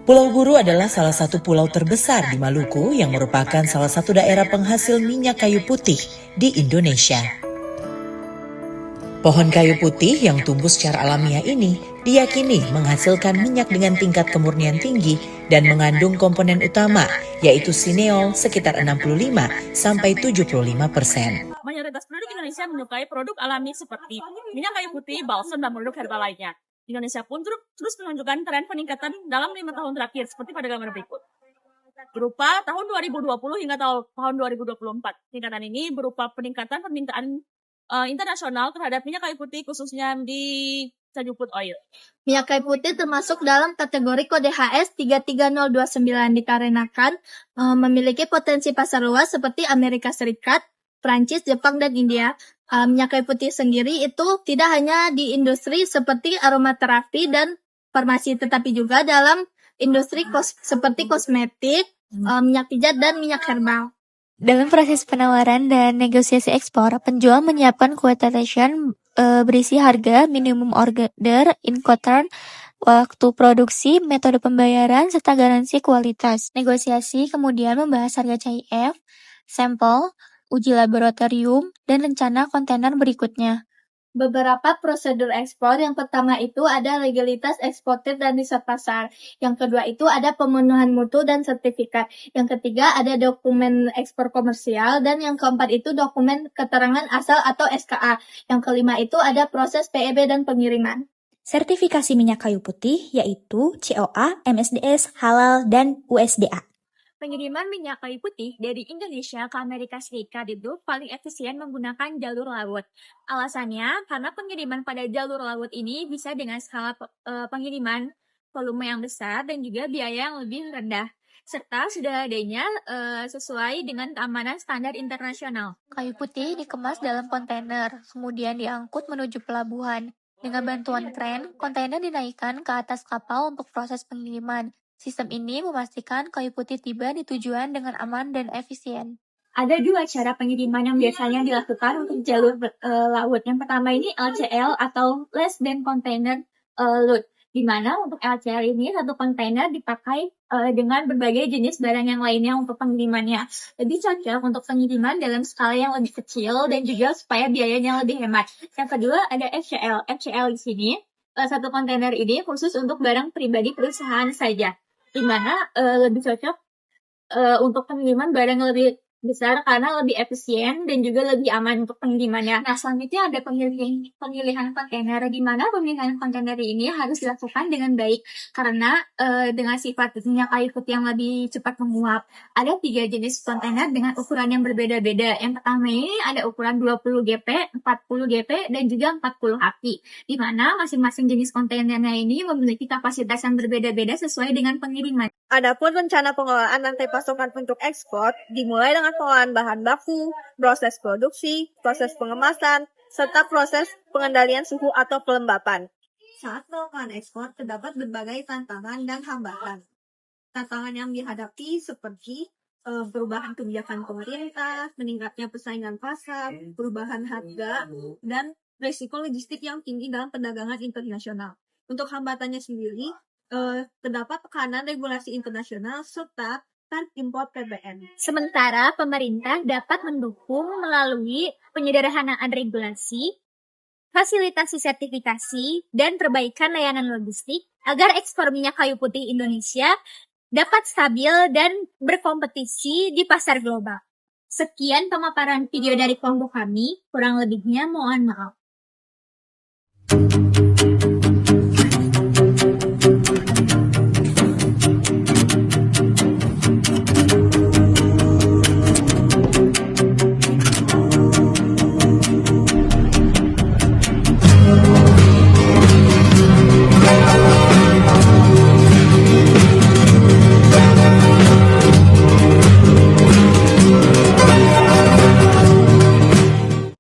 Pulau Buru adalah salah satu pulau terbesar di Maluku yang merupakan salah satu daerah penghasil minyak kayu putih di Indonesia. Pohon kayu putih yang tumbuh secara alamiah ini diyakini menghasilkan minyak dengan tingkat kemurnian tinggi dan mengandung komponen utama, yaitu sineol sekitar 65-75%. Mayoritas penduduk Indonesia menyukai produk alami seperti minyak kayu putih, balsam, dan produk herbal lainnya. Indonesia pun terus menunjukkan tren peningkatan dalam 5 tahun terakhir, seperti pada gambar berikut. Berupa tahun 2020 hingga tahun 2024. Peningkatan ini berupa peningkatan permintaan internasional terhadap minyak kayu putih, khususnya di Tajuput Oil. Minyak kayu putih termasuk dalam kategori kode HS 33029 dikarenakan memiliki potensi pasar luas seperti Amerika Serikat, Prancis, Jepang, dan India. Minyak kayu putih sendiri itu tidak hanya di industri seperti aromaterapi dan farmasi, tetapi juga dalam industri seperti kosmetik, minyak pijat, dan minyak herbal. Dalam proses penawaran dan negosiasi ekspor, penjual menyiapkan quotation berisi harga, minimum order, Incoterm, waktu produksi, metode pembayaran, serta garansi kualitas. Negosiasi kemudian membahas harga CIF, sampel, uji laboratorium, dan rencana kontainer berikutnya. Beberapa prosedur ekspor, yang pertama itu ada legalitas eksportir dan riset pasar. Yang kedua itu ada pemenuhan mutu dan sertifikat. Yang ketiga ada dokumen ekspor komersial, dan yang keempat itu dokumen keterangan asal atau SKA. Yang kelima itu ada proses PEB dan pengiriman. Sertifikasi minyak kayu putih yaitu COA, MSDS, Halal, dan USDA. Pengiriman minyak kayu putih dari Indonesia ke Amerika Serikat itu paling efisien menggunakan jalur laut. Alasannya karena pengiriman pada jalur laut ini bisa dengan skala pengiriman volume yang besar dan juga biaya yang lebih rendah, serta sudah adanya sesuai dengan keamanan standar internasional. Kayu putih dikemas dalam kontainer, kemudian diangkut menuju pelabuhan. Dengan bantuan kren, kontainer dinaikkan ke atas kapal untuk proses pengiriman. Sistem ini memastikan kayu putih tiba di tujuan dengan aman dan efisien. Ada dua cara pengiriman yang biasanya dilakukan untuk jalur laut. Yang pertama ini LCL atau Less Than Container Load, di mana untuk LCL ini satu kontainer dipakai dengan berbagai jenis barang yang lainnya untuk pengirimannya. Lebih cocok untuk pengiriman dalam skala yang lebih kecil dan juga supaya biayanya lebih hemat. Yang kedua ada FCL. FCL di sini satu kontainer ini khusus untuk barang pribadi perusahaan saja, di mana lebih cocok untuk pengiriman barang yang lebih besar karena lebih efisien dan juga lebih aman untuk pengirimannya. Nah, selanjutnya ada pemilihan kontainer, di mana pemilihan kontainer ini harus dilakukan dengan baik karena dengan sifat minyak kayu putih yang lebih cepat menguap. Ada 3 jenis kontainer dengan ukuran yang berbeda-beda. Yang pertama ini ada ukuran 20 GP, 40 GP, dan juga 40 haki, di mana masing-masing jenis kontainernya ini memiliki kapasitas yang berbeda-beda sesuai dengan pengiriman. Adapun rencana pengelolaan rantai pasokan untuk ekspor dimulai dengan pengolahan bahan baku, proses produksi, proses pengemasan, serta proses pengendalian suhu atau pelembapan. Saat melakukan ekspor, terdapat berbagai tantangan dan hambatan. Tantangan yang dihadapi seperti perubahan kebijakan pemerintah, meningkatnya persaingan pasar, perubahan harga, dan risiko logistik yang tinggi dalam perdagangan internasional. Untuk hambatannya sendiri, terdapat tekanan regulasi internasional serta tarif impor PBN. Sementara pemerintah dapat mendukung melalui penyederhanaan regulasi, fasilitasi sertifikasi, dan perbaikan layanan logistik agar ekspor minyak kayu putih Indonesia dapat stabil dan berkompetisi di pasar global. Sekian pemaparan video dari kelompok kami, kurang lebihnya mohon maaf.